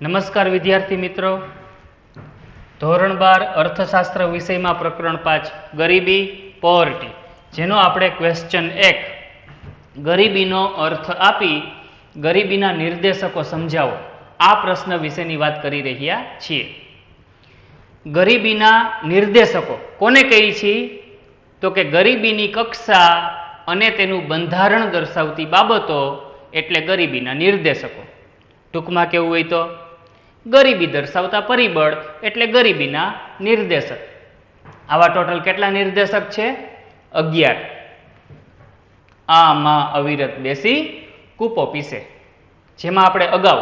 નમસ્કાર વિદ્યાર્થી મિત્રો, ધોરણ 12 અર્થશાસ્ત્ર વિષયમાં પ્રકરણ 5 ગરીબી પોવર્ટી, જેનો આપણે ક્વેશ્ચન 1 ગરીબીનો અર્થ આપી ગરીબીના નિર્દેશકો સમજાવો આ પ્રશ્ન વિશેની વાત કરી રહ્યા છીએ. ગરીબીના નિર્દેશકો કોને કહી છીએ? તો કે ગરીબીની કક્ષા અને તેનું બંધારણ દર્શાવતી બાબતો એટલે ગરીબીના નિર્દેશકો. ટૂંકમાં કેવું હોય તો ગરીબી દર્શાવતા પરિબળ એટલે ગરીબીના નિર્દેશક. આવા ટોટલ કેટલા નિર્દેશક છે? 11. આમાં અવિરત બેસી કૂપો પીસે, જેમાં આપણે અગાઉ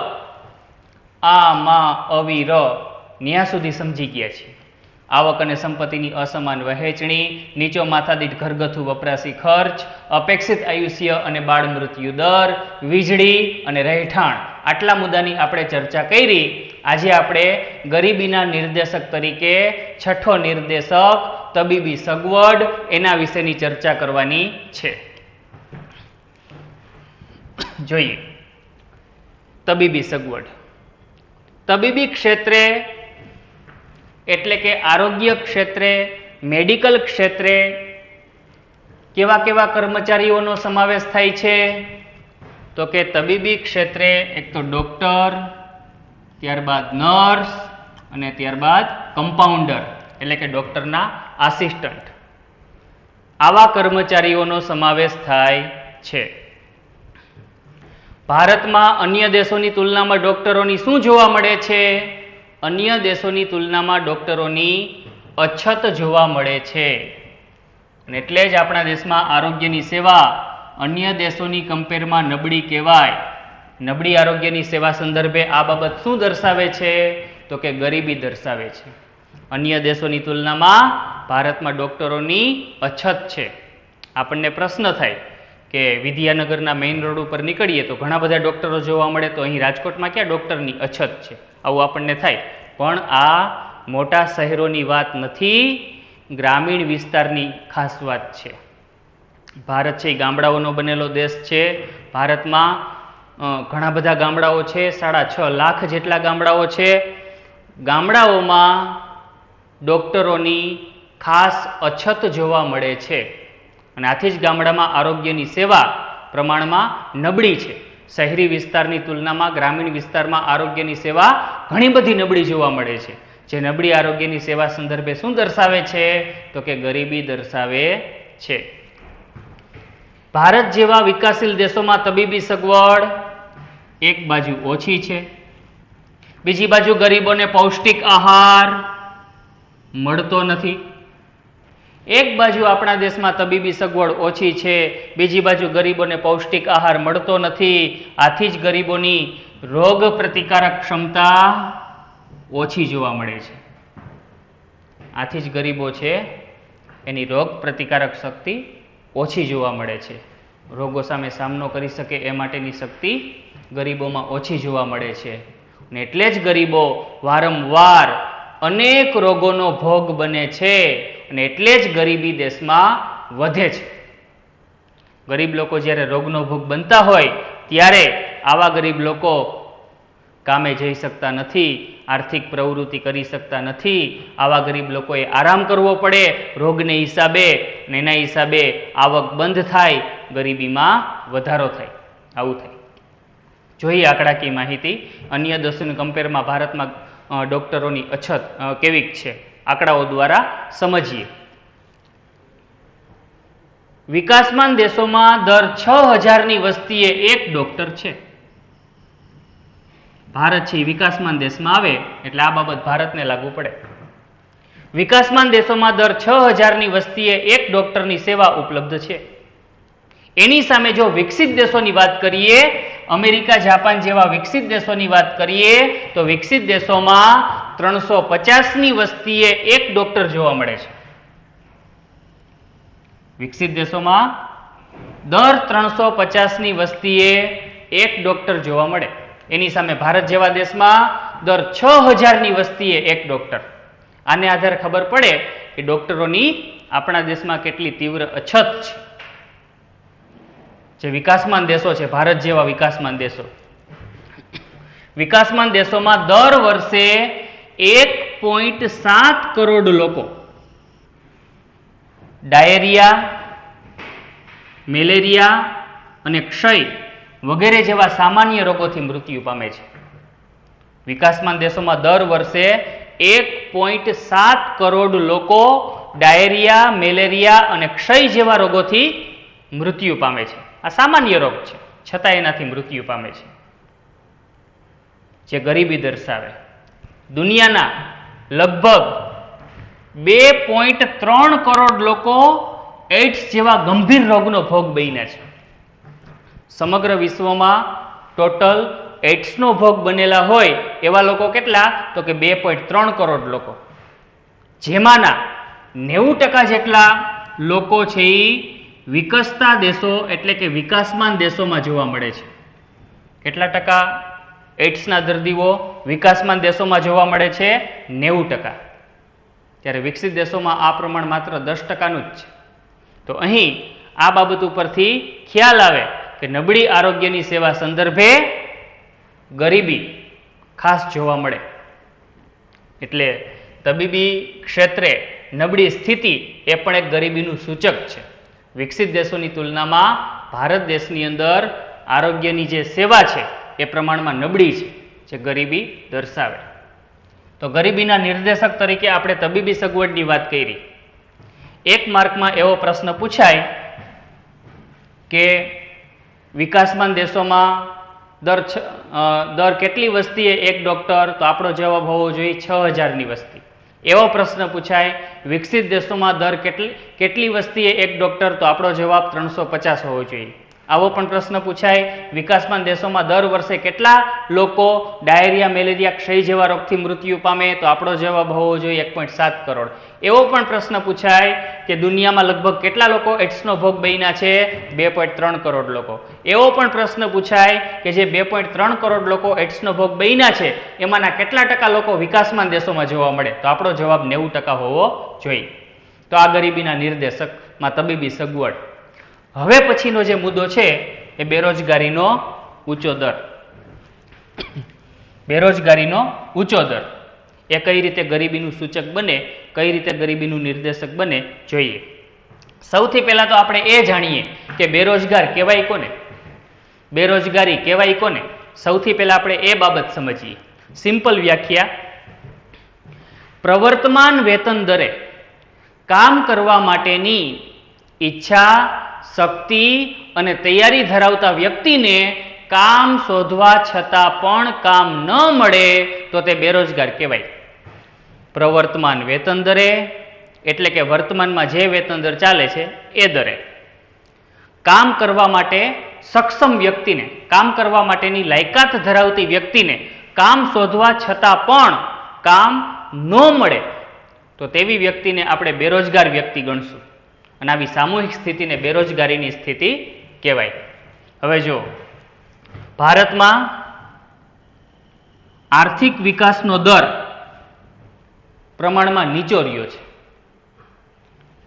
આમાં અવિર ન્યા સુધી સમજી ગયા છીએ. આવક અને સંપત્તિની અસમાન વહેંચણી, નીચો માથાદીઠ ઘરગથ્થુ વપરાશી ખર્ચ, અપેક્ષિત આયુષ્ય અને બાળ મૃત્યુ દર, વીજળી અને રહેઠાણ, આટલા મુદ્દાની આપણે ચર્ચા કરી. આજે આપણે ગરીબીના નિર્દેશક તરીકે છઠ્ઠો નિર્દેશક તબીબી સગવડ એના વિશેની ચર્ચા કરવાની છે. જોઈએ તબીબી સગવડ. તબીબી ક્ષેત્રે એટલે કે આરોગ્ય ક્ષેત્રે, મેડિકલ ક્ષેત્રે કેવા કેવા કર્મચારીઓનો સમાવેશ થાય છે? તો કે તબીબી ક્ષેત્રે એક તો ડોક્ટર, ત્યારબાદ નર્સ અને ત્યારબાદ કમ્પાઉન્ડર એટલે કે ડોક્ટરના આસિસ્ટન્ટ, આવા કર્મચારીઓનો સમાવેશ થાય છે. ભારતમાં અન્ય દેશોની તુલનામાં ડોક્ટરોની શું જોવા મળે છે? અન્ય દેશોની તુલનામાં ડોક્ટરોની અછત જોવા મળે છે. અને એટલે જ આપણા દેશમાં આરોગ્યની સેવા અન્ય દેશોની કમ્પેરમાં નબળી કહેવાય. નબળી આરોગ્યની સેવા સંદર્ભે આ બાબત શું દર્શાવે છે? તો કે ગરીબી દર્શાવે છે. અન્ય દેશોની તુલનામાં ભારતમાં ડોક્ટરોની અછત છે. આપણને પ્રશ્ન થાય કે વિદ્યાનગરના મેઇન રોડ ઉપર નીકળીએ તો ઘણા બધા ડોક્ટરો જોવા મળે, તો અહીં રાજકોટમાં ક્યાં ડોક્ટરની અછત છે? આવું આપણને થાય. પણ આ મોટા શહેરોની વાત નથી, ગ્રામીણ વિસ્તારની ખાસ વાત છે. ભારત છે એ ગામડાઓનો બનેલો દેશ છે. ભારતમાં ઘણા બધા ગામડાઓ છે, 6.5 લાખ જેટલા ગામડાઓ છે. ગામડાઓમાં ડોક્ટરોની ખાસ અછત જોવા મળે છે અને આથી જ ગામડામાં આરોગ્યની સેવા પ્રમાણમાં નબળી છે. શહેરી વિસ્તારની તુલનામાં ગ્રામીણ વિસ્તારમાં આરોગ્યની સેવા ઘણી બધી નબળી જોવા મળે છે. જે નબળી આરોગ્યની સેવા સંદર્ભે શું દર્શાવે છે? તો કે ગરીબી દર્શાવે છે. ભારત જેવા વિકાસશીલ દેશોમાં તબીબી સગવડ એક બાજુ ઓછી છે, બીજી બાજુ ગરીબોને પૌષ્ટિક આહાર મળતો નથી. એક બાજુ આપણા દેશમાં તબીબી સગવડ ઓછી છે, બીજી બાજુ ગરીબોને પૌષ્ટિક આહાર મળતો નથી. આથી જ ગરીબોની રોગ પ્રતિકારક ક્ષમતા ઓછી જોવા મળે છે. આથી જ ગરીબો છે એની રોગ પ્રતિકારક શક્તિ ઓછી જોવા મળે છે. રોગો સામે સામનો કરી શકે એ માટેની શક્તિ ગરીબોમાં ઓછી જોવા મળે છે. અને એટલે જ ગરીબો વારંવાર અનેક રોગોનો ભોગ બને છે અને એટલે જ ગરીબી દેશમાં વધે છે. ગરીબ લોકો જ્યારે રોગનો ભોગ બનતા હોય ત્યારે આવા ગરીબ લોકો કામે જઈ શકતા નથી, આર્થિક પ્રવૃત્તિ કરી શકતા નથી. આવા ગરીબ લોકોએ આરામ કરવો પડે રોગને હિસાબે, અને એના હિસાબે આવક બંધ થાય, ગરીબીમાં વધારો થાય. આવું થાય. જોઈએ આંકડાકીય માહિતી. અન્ય દેશોની કમ્પેરમાં ભારતમાં ડોક્ટરોની અછત કેવી છે આંકડાઓ દ્વારા સમજીએ. વિકાસમાન દેશોમાં દર 6000ની વસ્તીએ એક ડોક્ટર છે. ભારત છે વિકાસમાન દેશમાં આવે એટલે આ બાબત ભારતને લાગુ પડે. વિકાસમાન દેશોમાં દર 6000ની વસ્તીએ એક ડોક્ટરની સેવા ઉપલબ્ધ છે. એની સામે જો વિકસિત દેશોની વાત કરીએ, અમેરિકા, જાપાન જેવા વિકસિત દેશોની વાત કરીએ, તો વિકસિત દેશોમાં 350ની વસ્તીએ એક ડોક્ટર જોવા મળે છે. વિકસિત દેશોમાં દર 350ની વસ્તીએ એક ડોક્ટર જોવા મળે. એની સામે ભારત જેવા દેશમાં દર 6000ની વસ્તીએ એક ડોક્ટર. આને આધારે ખબર પડે કે ડોક્ટરોની આપણા દેશમાં કેટલી તીવ્ર અછત છે. જે વિકાસમાન દેશો છે, ભારત જેવા વિકાસમાન દેશો, વિકાસમાન દેશોમાં દર વર્ષે 1.7 કરોડ લોકો ડાયેરિયા, મેલેરિયા અને ક્ષય વગેરે જેવા સામાન્ય રોગોથી મૃત્યુ પામે છે. વિકાસમાન દેશોમાં દર વર્ષે 1.7 કરોડ લોકો ડાયેરિયા, મેલેરિયા અને ક્ષય જેવા રોગોથી મૃત્યુ પામે છે. આ સામાન્ય રોગ છે, છતાં એનાથી મૃત્યુ પામે છે, જે ગરીબી દર્શાવે. દુનિયાના લગભગ 2.3 કરોડ લોકો એઇડ્સ જેવા ગંભીર રોગનો ભોગ બન્યા છે. સમગ્ર વિશ્વમાં ટોટલ એઇડ્સનો ભોગ બનેલા હોય એવા લોકો કેટલા? તો કે 2.3 કરોડ લોકો, જેમાંના 90% જેટલા લોકો છે એ વિકસતા દેશો એટલે કે વિકાસમાન દેશોમાં જોવા મળે છે. કેટલા ટકા એઇડ્સના દર્દીઓ વિકાસમાન દેશોમાં જોવા મળે છે? 90%. ત્યારે વિકસિત દેશોમાં આ પ્રમાણ માત્ર 10%નું જ છે. તો અહીં આ બાબત ઉપરથી ખ્યાલ આવે કે નબળી આરોગ્યની સેવા સંદર્ભે ગરીબી ખાસ જોવા મળે. એટલે તબીબી ક્ષેત્રે નબળી સ્થિતિ એ પણ એક ગરીબીનું સૂચક છે. વિકસિત દેશોની તુલનામાં ભારત દેશની અંદર આરોગ્યની જે સેવા છે એ પ્રમાણમાં નબળી છે, જે ગરીબી દર્શાવે. તો ગરીબીના નિર્દેશક તરીકે આપણે તબીબી સગવડની વાત કરી. એક માર્કમાં એવો પ્રશ્ન પૂછાય કે વિકાસમાન દેશોમાં દર કેટલી વસ્તીએ એક ડોક્ટર? તો આપણો જવાબ હોવો જોઈએ 6000ની વસ્તી. એવો પ્રશ્ન પૂછાય વિકસિત દેશોમાં દર કેટલી વસ્તીએ એક ડોક્ટર? તો આપણો જવાબ 350 હોવો જોઈએ. આવો પણ પ્રશ્ન પૂછાય વિકાસમાન દેશોમાં દર વર્ષે કેટલા લોકો ડાયેરિયા, મેલેરિયા, ક્ષય જેવા રોગથી મૃત્યુ પામે? તો આપણો જવાબ હોવો જોઈએ 1.7 કરોડ. એવો પણ પ્રશ્ન પૂછાય કે દુનિયામાં લગભગ કેટલા લોકો એઇડ્સનો ભોગ બન્યા છે? 2.3 કરોડ લોકો. એવો પણ પ્રશ્ન પૂછાય કે જે 2.3 કરોડ લોકો એઇડ્સનો ભોગ બન્યા છે એમાંના કેટલા ટકા લોકો વિકાસમાન દેશોમાં જોવા મળે? તો આપણો જવાબ 90% હોવો જોઈએ. તો આ ગરીબીના નિર્દેશકમાં તબીબી સગવડ. હવે પછીનો જે મુદ્દો છે એ બેરોજગારીનો ઊંચો દર. બેરોજગારીનો ઊંચો દર એ કઈ રીતે ગરીબીનું સૂચક બને, કઈ રીતે ગરીબીનું નિર્દેશક બને જોઈએ. સૌથી પહેલા તો આપણે એ જાણીએ કે બેરોજગાર કહેવાય કોને, બેરોજગારી કહેવાય કોને. સૌથી પહેલા આપણે એ બાબત સમજીએ. સિમ્પલ વ્યાખ્યા: પ્રવર્તમાન વેતન દરે કામ કરવા માટેની ઈચ્છા, શક્તિ અને તૈયારી ધરાવતા વ્યક્તિને કામ શોધવા છતાં પણ કામ ન મળે તો તે બેરોજગાર કહેવાય. પ્રવર્તમાન વેતન દરે એટલે કે વર્તમાનમાં જે વેતન દર ચાલે છે એ દરે કામ કરવા માટે સક્ષમ વ્યક્તિને, કામ કરવા માટેની લાયકાત ધરાવતી વ્યક્તિને કામ શોધવા છતાં પણ કામ ન મળે તો તેવી વ્યક્તિને આપણે બેરોજગાર વ્યક્તિ ગણશું. અને આવી સામૂહિક સ્થિતિને બેરોજગારીની સ્થિતિ કહેવાય. હવે જો ભારતમાં આર્થિક વિકાસનો દર પ્રમાણમાં નીચો રહ્યો છે.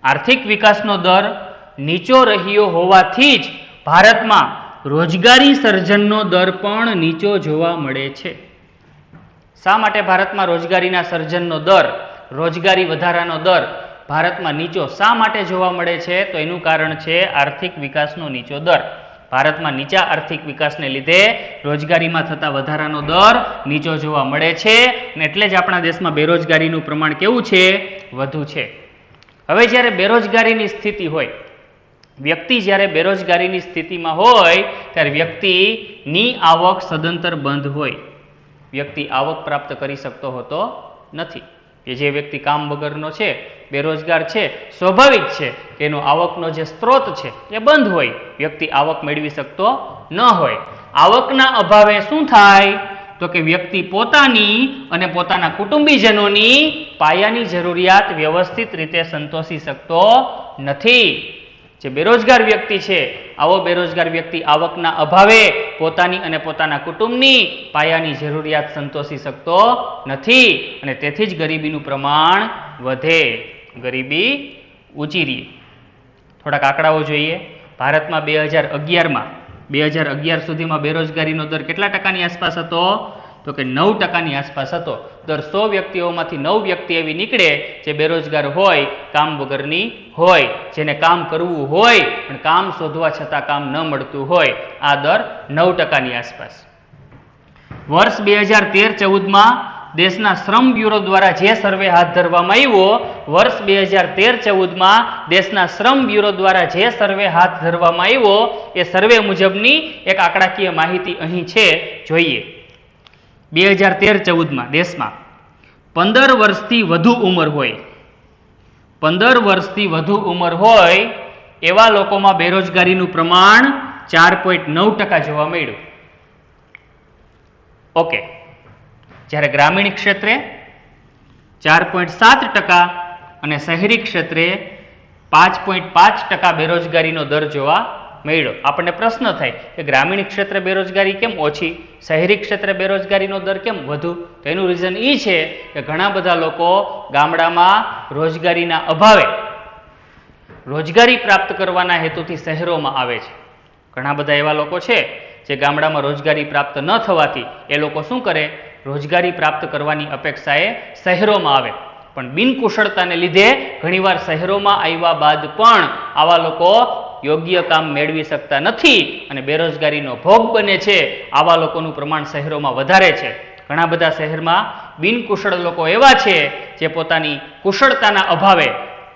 આર્થિક વિકાસનો દર નીચો રહ્યો હોવાથી જ ભારતમાં રોજગારી સર્જનનો દર પણ નીચો જોવા મળે છે. શા માટે ભારતમાં રોજગારીના સર્જનનો દર, રોજગારી વધારાનો દર ભારતમાં નીચો શા માટે જોવા મળે છે? તો એનું કારણ છે આર્થિક વિકાસનો નીચો દર. ભારતમાં નીચા આર્થિક વિકાસને લીધે રોજગારીમાં થતા વધારાનો દર નીચો જોવા મળે છે અને એટલે જ આપણા દેશમાં બેરોજગારીનું પ્રમાણ કેવું છે? વધુ છે. હવે જ્યારે બેરોજગારીની સ્થિતિ હોય, વ્યક્તિ જ્યારે બેરોજગારીની સ્થિતિમાં હોય ત્યારે વ્યક્તિની આવક સદંતર બંધ હોય. વ્યક્તિ આવક પ્રાપ્ત કરી શકતો હોતો નથી. કે જે વ્યક્તિ કામ વગરનો છે, બેરોજગાર છે, સ્વાભાવિક છે કે એનો આવકનો જે સ્ત્રોત છે એ બંધ હોય. વ્યક્તિ આવક મેળવી શકતો ન હોય. આવકના અભાવે શું થાય? તો કે વ્યક્તિ પોતાની અને પોતાના કુટુંબીજનોની પાયાની જરૂરિયાત વ્યવસ્થિત રીતે સંતોષી શકતો નથી. જે બેરોજગાર વ્યક્તિ છે, આવો બેરોજગાર વ્યક્તિ આવકના અભાવે પોતાની અને પોતાના કુટુંબની પાયાની જરૂરિયાત સંતોષી શકતો નથી અને તેથી જ ગરીબીનું પ્રમાણ વધે, ગરીબી ઊંચી રહે. થોડાક આંકડાઓ જોઈએ. ભારતમાં 2011 સુધીમાં બેરોજગારીનો દર કેટલા ટકાની આસપાસ હતો? તો કે 9%ની આસપાસ હતો. દર 100 વ્યક્તિઓમાંથી 9 વ્યક્તિ એવી નીકળે જે બેરોજગાર હોય, કામ વગરની હોય, જેને કામ કરવું હોય પણ કામ શોધવા છતાં કામ ન મળતું હોય. આ દર 9%ની આસપાસ. વર્ષ 2013-14માં દેશના શ્રમ બ્યુરો દ્વારા જે સર્વે હાથ ધરવામાં આવ્યો, વર્ષ 2013-14માં દેશના શ્રમ બ્યુરો દ્વારા જે સર્વે હાથ ધરવામાં આવ્યો એ સર્વે મુજબની એક આંકડાકીય માહિતી અહીં છે, જોઈએ. 2013-14માં દેશમાં 15 વર્ષથી વધુ ઉંમર હોય, 15 વર્ષથી વધુ ઉંમર હોય એવા લોકોમાં બેરોજગારીનું પ્રમાણ 4.9% જોવા મળ્યું. ઓકે. જ્યારે ગ્રામીણ ક્ષેત્રે 4.7% અને શહેરી ક્ષેત્રે 5.5% બેરોજગારીનો દર જોવા મળ્યો. આપણને પ્રશ્ન થાય કે ગ્રામીણ ક્ષેત્રે બેરોજગારી કેમ ઓછી, શહેરી ક્ષેત્રે બેરોજગારીનો દર કેમ વધુ? તો એનું રીઝન એ છે કે ઘણા બધા લોકો ગામડામાં રોજગારીના અભાવે રોજગારી પ્રાપ્ત કરવાના હેતુથી શહેરોમાં આવે છે. ઘણા બધા એવા લોકો છે જે ગામડામાં રોજગારી પ્રાપ્ત ન થવાથી એ લોકો શું કરે, રોજગારી પ્રાપ્ત કરવાની અપેક્ષાએ શહેરોમાં આવે. પણ બિનકુશળતાને લીધે ઘણીવાર શહેરોમાં આવ્યા બાદ પણ આવા લોકો યોગ્ય કામ મેળવી શકતા નથી અને બેરોજગારીનો ભોગ બને છે. આવા લોકોનું પ્રમાણ શહેરોમાં વધારે છે. ઘણા બધા શહેરમાં બિનકુશળ લોકો એવા છે જે પોતાની કુશળતાના અભાવે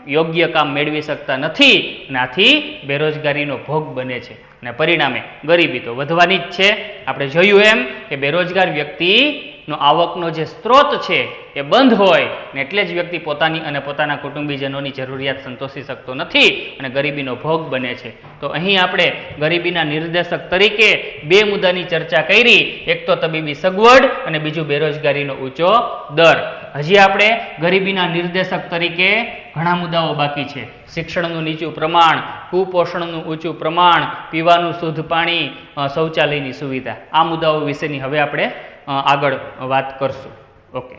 યોગ્ય કામ મેળવી શકતા નથી અને આથી બેરોજગારીનો ભોગ બને છે અને પરિણામે ગરીબી તો વધવાની જ છે. આપણે જોયું એમ કે બેરોજગાર વ્યક્તિનો આવકનો જે સ્ત્રોત છે એ બંધ હોય ને એટલે જ વ્યક્તિ પોતાની અને પોતાના કુટુંબીજનોની જરૂરિયાત સંતોષી શકતો નથી અને ગરીબીનો ભોગ બને છે. તો અહીં આપણે ગરીબીના નિર્દેશક તરીકે બે મુદ્દાની ચર્ચા કરી, એક તો તબીબી સગવડ અને બીજું બેરોજગારીનો ઊંચો દર. હજી આપણે ગરીબીના નિર્દેશક તરીકે ઘણા મુદ્દાઓ બાકી છે. શિક્ષણનું નીચું પ્રમાણ, કુપોષણનું ઊંચું પ્રમાણ, પીવાનું શુદ્ધ પાણી, શૌચાલયની સુવિધા, આ મુદ્દાઓ વિશેની હવે આપણે આગળ વાત કરશું. ઓકે.